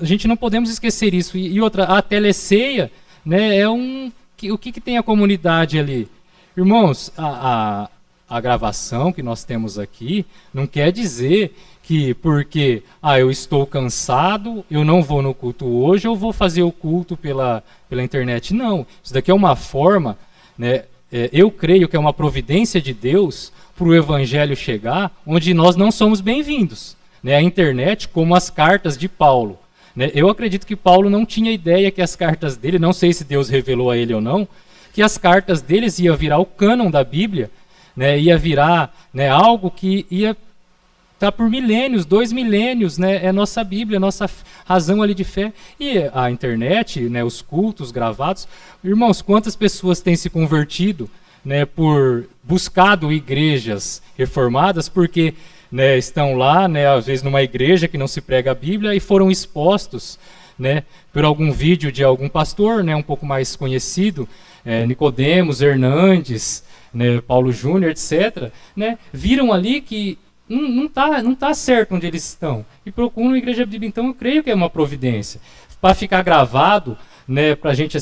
A gente não podemos esquecer isso. E outra, a teleceia, né, o que tem a comunidade ali? Irmãos, a gravação que nós temos aqui não quer dizer que porque eu estou cansado, eu não vou no culto hoje, eu vou fazer o culto pela internet. Não, isso daqui é uma forma, né, eu creio que é uma providência de Deus para o evangelho chegar onde nós não somos bem-vindos. Né, a internet, como as cartas de Paulo. Né, eu acredito que Paulo não tinha ideia que as cartas dele, não sei se Deus revelou a ele ou não, que as cartas deles iam virar o cânon da Bíblia, né, ia virar, né, algo que ia está por milênios, 2 milênios, né? É nossa Bíblia, nossa razão ali de fé. E a internet, né, os cultos gravados. Irmãos, quantas pessoas têm se convertido, né, por buscado igrejas reformadas, porque, né, estão lá, né, às vezes numa igreja que não se prega a Bíblia e foram expostos, né, por algum vídeo de algum pastor, né, um pouco mais conhecido, Nicodemos, Hernandes, né, Paulo Júnior, etc., né, viram ali que não tá certo onde eles estão. E procuram a Igreja Bíblica. Então, eu creio que é uma providência. Para ficar gravado, né, para a gente...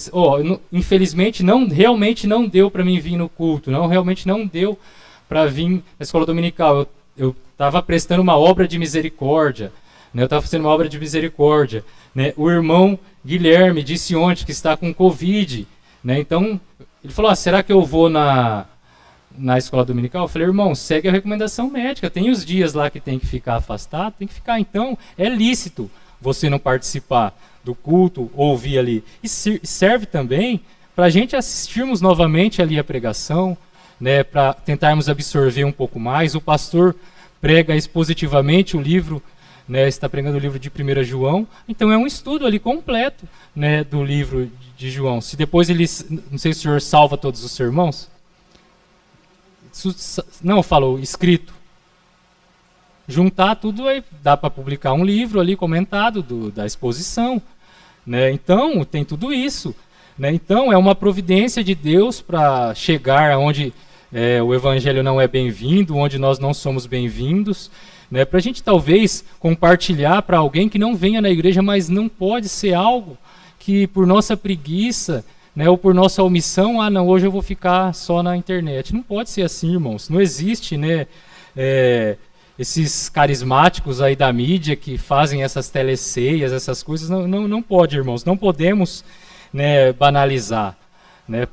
infelizmente, realmente não deu para mim vir no culto. Realmente não deu para vir na escola dominical. Eu estava prestando uma obra de misericórdia. Né, eu estava fazendo uma obra de misericórdia. Né, o irmão Guilherme disse ontem que está com Covid. Né, então, ele falou, será que eu vou na escola dominical? Eu falei, irmão, segue a recomendação médica, tem os dias lá que tem que ficar afastado, tem que ficar. Então, é lícito você não participar do culto, ouvir ali. E serve também para a gente assistirmos novamente ali a pregação, né, para tentarmos absorver um pouco mais. O pastor prega expositivamente o livro, né, está pregando o livro de 1 João, então é um estudo ali completo, né, do livro de João. Se depois não sei se o senhor salva todos os sermãos. Não, eu falo escrito. Juntar tudo, aí dá para publicar um livro ali comentado da exposição. Né? Então, tem tudo isso. Né? Então, é uma providência de Deus para chegar aonde o evangelho não é bem-vindo, onde nós não somos bem-vindos. Né? Para a gente, talvez, compartilhar para alguém que não venha na igreja, mas não pode ser algo que, por nossa preguiça, né, ou por nossa omissão, não, hoje eu vou ficar só na internet. Não pode ser assim, irmãos. Não existe, né, esses carismáticos aí da mídia que fazem essas teleceias, essas coisas. Não pode, irmãos. Não podemos, né, banalizar. Né.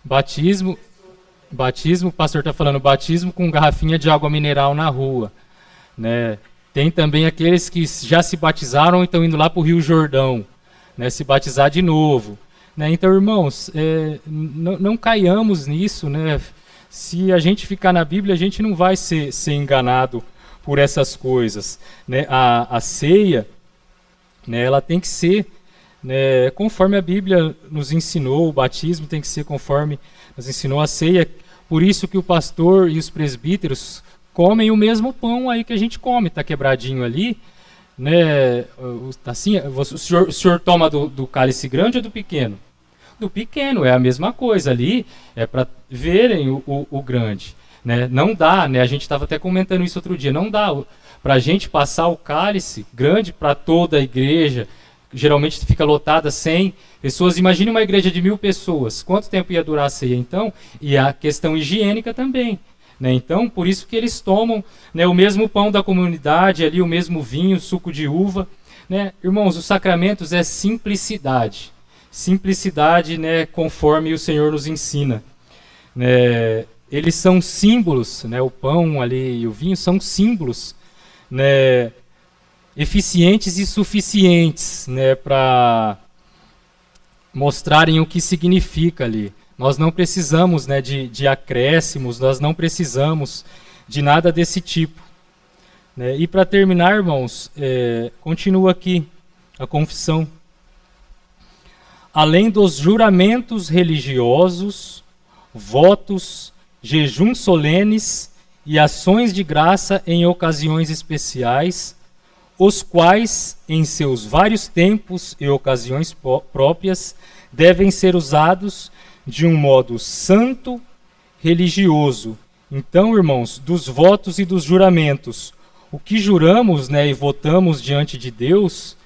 Batismo, o pastor está falando, batismo com garrafinha de água mineral na rua. Né. Tem também aqueles que já se batizaram e estão indo lá para o Rio Jordão, né, se batizar de novo. Né? Então, irmãos, não caiamos nisso. Né? Se a gente ficar na Bíblia, a gente não vai ser enganado por essas coisas. Né? A ceia, né, ela tem que ser, né, conforme a Bíblia nos ensinou, o batismo tem que ser conforme nos ensinou a ceia. Por isso que o pastor e os presbíteros comem o mesmo pão aí que a gente come, está quebradinho ali, né? Assim, o senhor toma do cálice grande ou do pequeno? Do pequeno, é a mesma coisa ali, é para verem o grande. Né? Não dá, né? A gente estava até comentando isso outro dia, não dá para a gente passar o cálice grande para toda a igreja, geralmente fica lotada 100 pessoas. Imagine uma igreja de 1000 pessoas, quanto tempo ia durar a ceia então? E a questão higiênica também. Né? Então, por isso que eles tomam, né, o mesmo pão da comunidade, ali, o mesmo vinho, suco de uva. Né? Irmãos, os sacramentos é simplicidade. Simplicidade, né, conforme o Senhor nos ensina. Né? Eles são símbolos, né, o pão ali e o vinho são símbolos, né, eficientes e suficientes, né, para mostrarem o que significa ali. Nós não precisamos, né, de acréscimos, nós não precisamos de nada desse tipo. Né? E para terminar, irmãos, continua aqui a confissão. Além dos juramentos religiosos, votos, jejuns solenes e ações de graça em ocasiões especiais, os quais, em seus vários tempos e ocasiões próprias, devem ser usados de um modo santo, religioso. Então, irmãos, dos votos e dos juramentos, o que juramos, né, e votamos diante de Deus,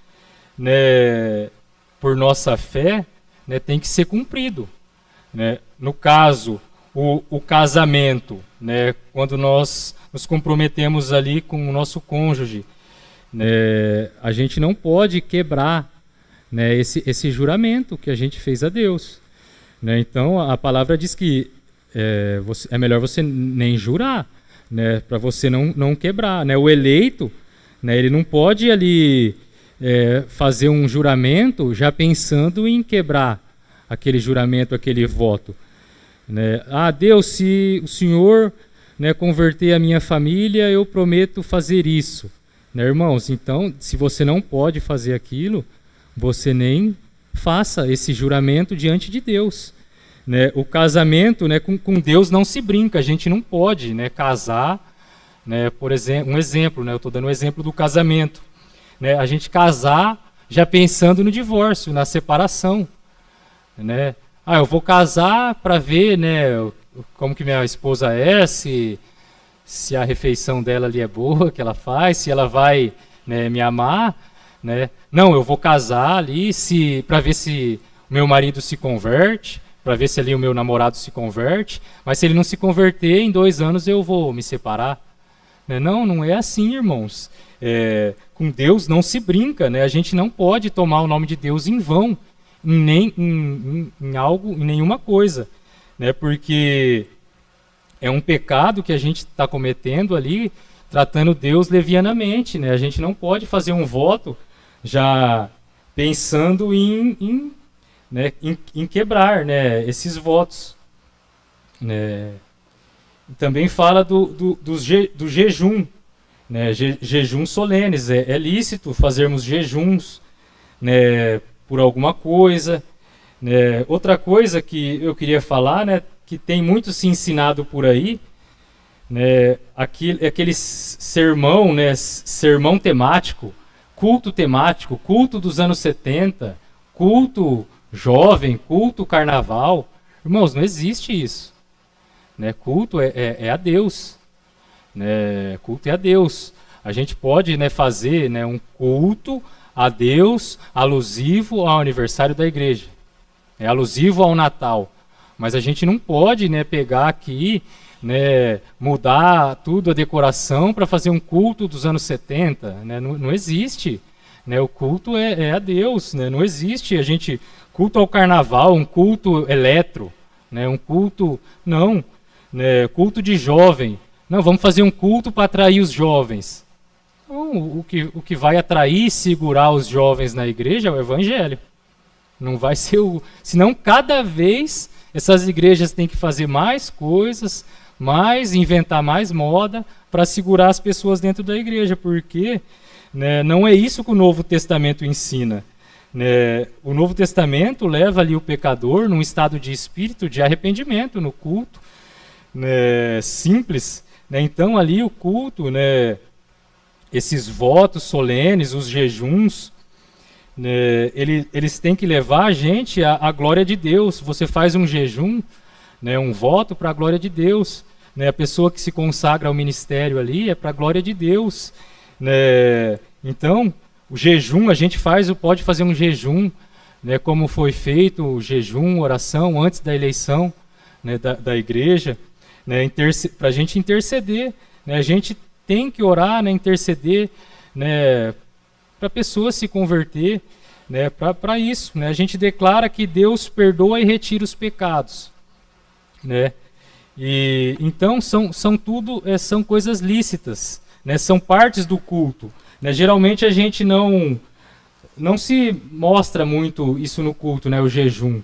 né, por nossa fé, né, tem que ser cumprido. Né? No caso, o casamento, né, quando nós nos comprometemos ali com o nosso cônjuge, né, a gente não pode quebrar, né, esse juramento que a gente fez a Deus. Né? Então, a palavra diz que é melhor você nem jurar, né, para você não quebrar. Né? O eleito, né, ele não pode ali fazer um juramento já pensando em quebrar aquele juramento, aquele voto. né? Ah, Deus, se o Senhor, né, converter a minha família, eu prometo fazer isso. Né, irmãos? Então, se você não pode fazer aquilo, você nem faça esse juramento diante de Deus. Né? O casamento, né, com Deus não se brinca, a gente não pode, né, casar, né, por exemplo, um exemplo, né, eu estou dando um exemplo do casamento. Né, a gente casar já pensando no divórcio, na separação. Né? Ah, eu vou casar para ver, né, como que minha esposa é, se a refeição dela ali é boa, que ela faz, se ela vai, né, me amar. Né? Não, eu vou casar ali para ver se o meu marido se converte, para ver se ali o meu namorado se converte, mas se ele não se converter, em 2 anos eu vou me separar. Né? Não, não é assim, irmãos. Com Deus não se brinca, né? A gente não pode tomar o nome de Deus em vão, em nenhuma coisa, né? Porque é um pecado que a gente está cometendo ali, tratando Deus levianamente, né? A gente não pode fazer um voto já pensando em quebrar, né, esses votos. Né? Também fala do jejum, né, jejum solenes. É lícito fazermos jejuns, né, por alguma coisa. Né? Outra coisa que eu queria falar, né, que tem muito se ensinado por aí, né, aquele sermão, né, sermão temático, culto temático, culto dos anos 70, culto jovem, culto carnaval. Irmãos, não existe isso. Né? Culto é a Deus. Né? Culto é a Deus. A gente pode, né, fazer, né, um culto a Deus alusivo ao aniversário da igreja. Alusivo ao Natal. Mas a gente não pode, né, pegar aqui, né, mudar tudo, a decoração, para fazer um culto dos anos 70. Né? Não existe. Né? O culto é a Deus. Né? Não existe a gente culto ao carnaval, um culto eletro. Né? Um culto... Não. Né? Culto de jovem. Não, vamos fazer um culto para atrair os jovens. Então, o que vai atrair e segurar os jovens na igreja é o evangelho. Não vai ser o... Senão, cada vez, essas igrejas têm que fazer mais coisas, inventar mais moda para segurar as pessoas dentro da igreja, porque, né, não é isso que o Novo Testamento ensina. Né? O Novo Testamento leva ali o pecador num estado de espírito de arrependimento no culto, né, simples. Né? Então ali o culto, né, esses votos solenes, os jejuns, né, eles têm que levar a gente à glória de Deus. Você faz um jejum, né, um voto para a glória de Deus. Né, a pessoa que se consagra ao ministério ali é para a glória de Deus. Né? Então, o jejum, a gente pode fazer um jejum, né, como foi feito o jejum, oração, antes da eleição, né, da igreja, né, para a gente interceder. Né, a gente tem que orar, né, interceder, né, para a pessoa se converter, né, para isso. Né, a gente declara que Deus perdoa e retira os pecados. Né? E então são coisas lícitas, né? São partes do culto. Né? Geralmente a gente não se mostra muito isso no culto, né? O jejum,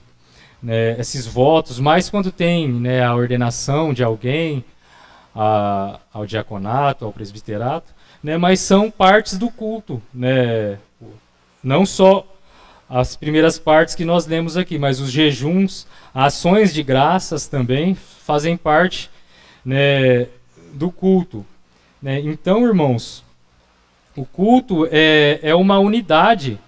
né? Esses votos, mas quando tem, né, a ordenação de alguém ao diaconato, ao presbiterato, né? Mas são partes do culto, né? Não só as primeiras partes que nós lemos aqui, mas os jejuns, ações de graças também fazem parte, né, do culto. Né? Então, irmãos, o culto é uma unidade,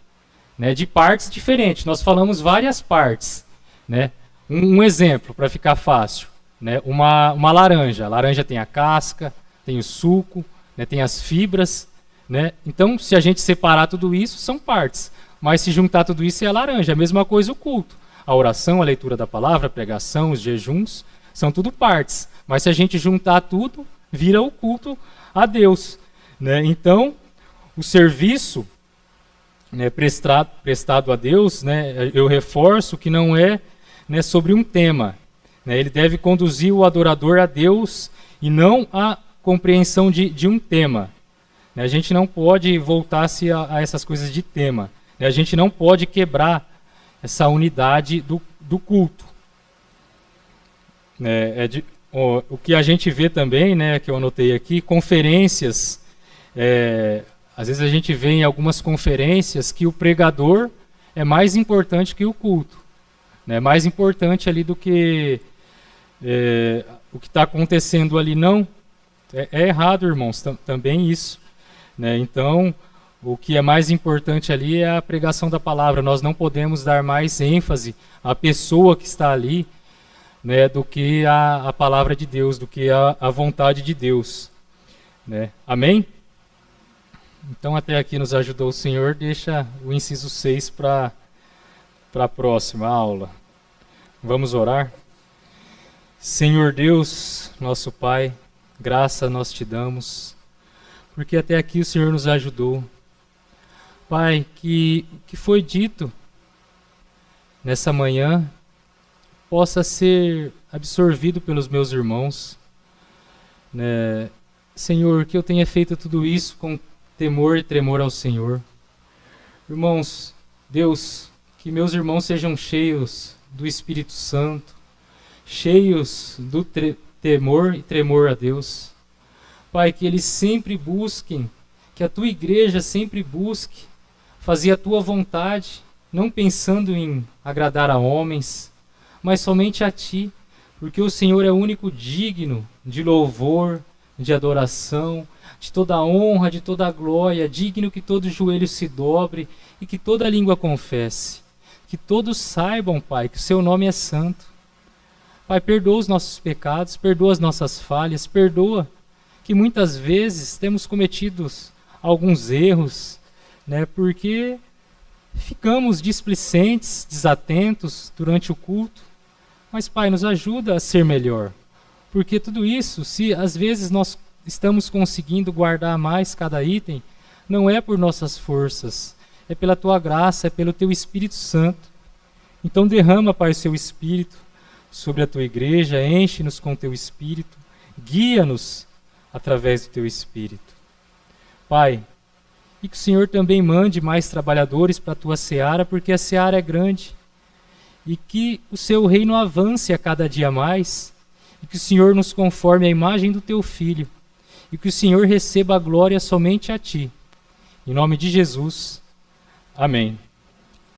né, de partes diferentes. Nós falamos várias partes. Né? Um exemplo, para ficar fácil. Né? Uma laranja. A laranja tem a casca, tem o suco, né, tem as fibras. Né? Então, se a gente separar tudo isso, são partes. Mas se juntar tudo isso é a laranja. A mesma coisa o culto. A oração, a leitura da palavra, a pregação, os jejuns, são tudo partes. Mas se a gente juntar tudo, vira o culto a Deus. Né? Então, o serviço, né, prestado a Deus, né, eu reforço que não é, né, sobre um tema. Né? Ele deve conduzir o adorador a Deus e não a compreensão de um tema. Né? A gente não pode voltar-se a essas coisas de tema. Né? A gente não pode quebrar essa unidade do culto. O que a gente vê também, né, que eu anotei aqui, conferências. Às vezes a gente vê em algumas conferências que o pregador é mais importante que o culto, né, mais importante ali do que o que está acontecendo ali. Não, é errado, irmãos, também isso, né? Então, o que é mais importante ali é a pregação da palavra. Nós não podemos dar mais ênfase à pessoa que está ali, né, do que a palavra de Deus, do que a vontade de Deus, né? Amém? Então, até aqui nos ajudou o Senhor. Deixa o inciso 6 para a próxima aula. Vamos orar? Senhor Deus, nosso Pai, graça nós te damos, porque até aqui o Senhor nos ajudou. Pai, que foi dito nessa manhã possa ser absorvido pelos meus irmãos, né? Senhor, que eu tenha feito tudo isso com temor e tremor ao Senhor. Irmãos, Deus, que meus irmãos sejam cheios do Espírito Santo, cheios do temor e tremor a Deus. Pai, que eles sempre busquem, que a tua igreja sempre busque fazer a tua vontade, não pensando em agradar a homens, mas somente a ti, porque o Senhor é o único digno de louvor, de adoração, de toda honra, de toda glória, digno que todo joelho se dobre e que toda língua confesse. Que todos saibam, Pai, que o seu nome é santo. Pai, perdoa os nossos pecados, perdoa as nossas falhas, perdoa que muitas vezes temos cometido alguns erros, né, porque ficamos displicentes, desatentos durante o culto. Mas, Pai, nos ajuda a ser melhor, porque tudo isso, se às vezes nós estamos conseguindo guardar mais cada item, não é por nossas forças, é pela tua graça, é pelo teu Espírito Santo. Então derrama, Pai, o seu Espírito sobre a tua igreja, enche-nos com o teu Espírito, guia-nos através do teu Espírito. Pai, e que o Senhor também mande mais trabalhadores para a tua seara, porque a seara é grande, e que o seu reino avance a cada dia mais, e que o Senhor nos conforme à imagem do teu Filho, e que o Senhor receba a glória somente a ti. Em nome de Jesus, amém.